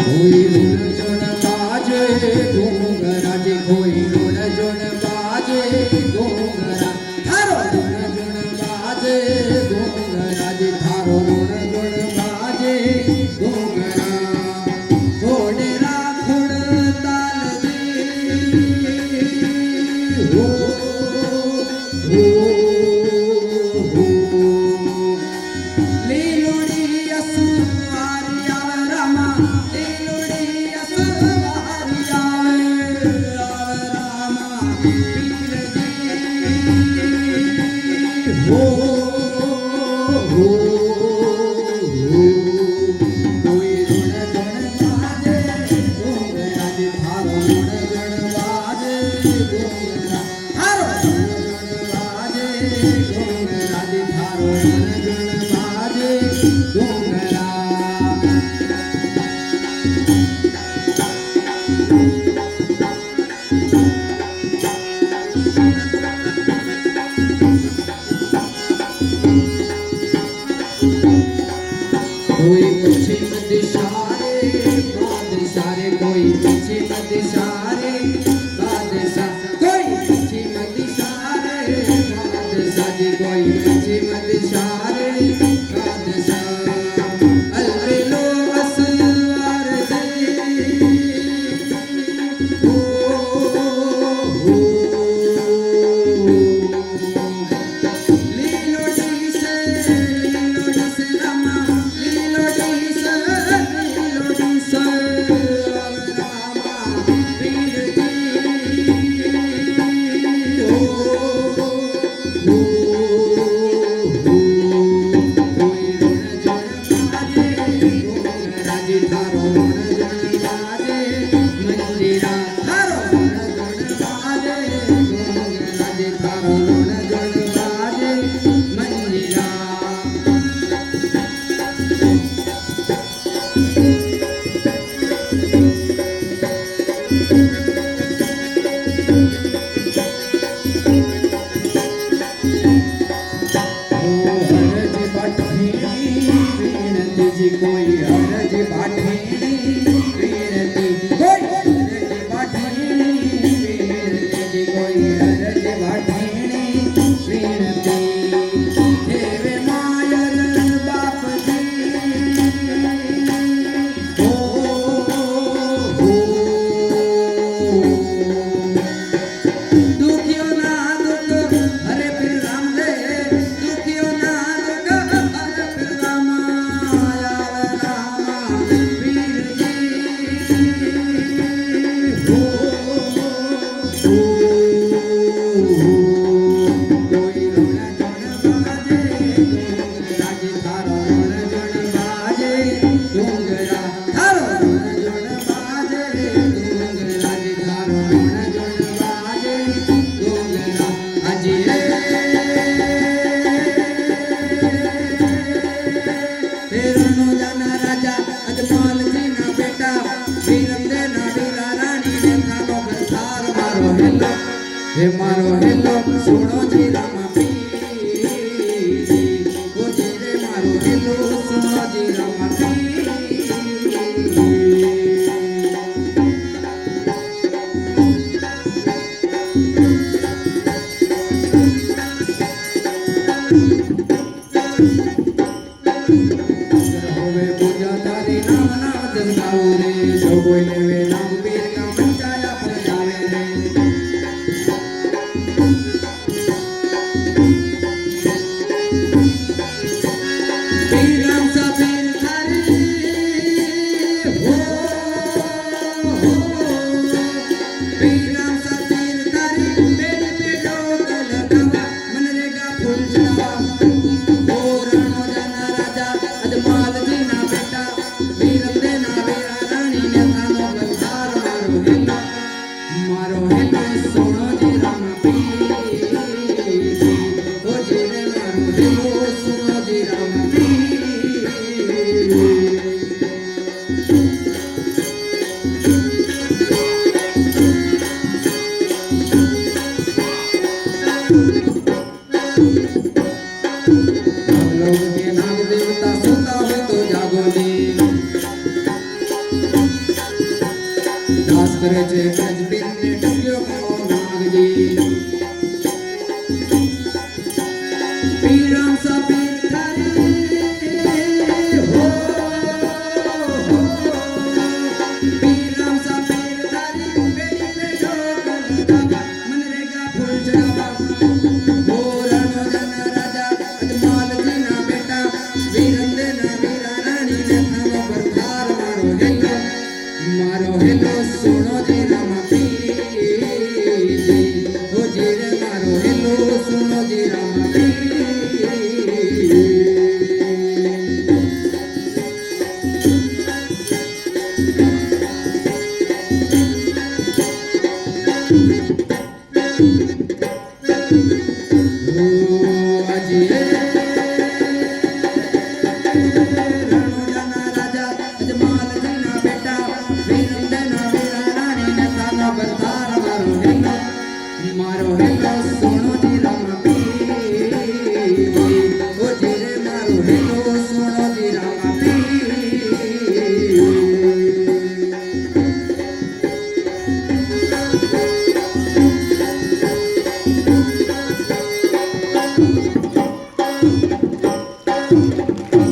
कोई रुण जुण बाजे घूंघरा जी कोई रुण जुण बाजे घूंघरा थारो रुण जुण बाजे घूंघरा जी थारो रुण जुण बाजे घूंघरा घोड़ेरा खुड़ ताल जी हो लीलोड़ी असुवारी आवे रामा लीलोड़ी असुवारी आवे रामा पीर जी हो कोई रुण जुण बाजे घूंघरा जी थारो रुण जुण बाजे घूंघरा थारो रुण जुण बाजे घूंघरा जी थारो रुण जुण बाजे घूंघरा कोई पश्चिम दिशा रे बादशाह रे कोई पश्चिम दिशा रे बादशाह कोई पश्चिम दिशा रे बादशाह जी कोई पश्चिम दिशा रे बादशाह अलबेलो असवार जी हो लीलोड़ी से रामा लीलोड़ी से रामा पीर जी हो कोई रुण जुण बाजे घूंघरा जी थारो रुण जुण बाजे मंजीरा थारो रुण जुण बाजे घूंघरा जी थारो रुण जुण बाजे मंजीरा हरज बाठेणी वीणती जी कोई हरज बाठेणी वीणती कोई हरज बाठेणी वीणती जी कोई हरज बाठेणी वीणती देवे मायर बाप जी हो दुखियो ना दुख हरे फिर राम दे दुखियो ना दुख हरे फिर राम आया रामा पीर जी हो कोई रुण जुण बाजे घूंघरा जी थारो रुण जुण बाजे घूंघरा थारो रुण जुण बाजे घूंघरा जी थारो रुण जुण बाजे घूंघरा अजी रणो जाना राजा अजमाल जी ना बेटा वीरम दे ना वीरा रानी ने थानो बसार मारो हेलो हे मारो हेलो सुनो जी रामा पीर जी ओ जी रे मारो हेलो सुनो जी रामा पीर होवे पूजा तारी नाम नाम जस गाओ रे जो कोई लेवे नाम पीर का पंचाया पर जावे रे पीर राम सा पीर थारी हो पीर राम सा पीर थारी मेरी बेटो कल गावा मनरेगा फूल चढ़ावा ओ रणो जाना राजा अजमाल जी ना बेटा वीरम दे ना वीरा रानी ने थानो बसार मारो हेलो सुनो जी रामा पीर जी ओ जी रे मारो हेलो सुनो जी रामा पीर રોગ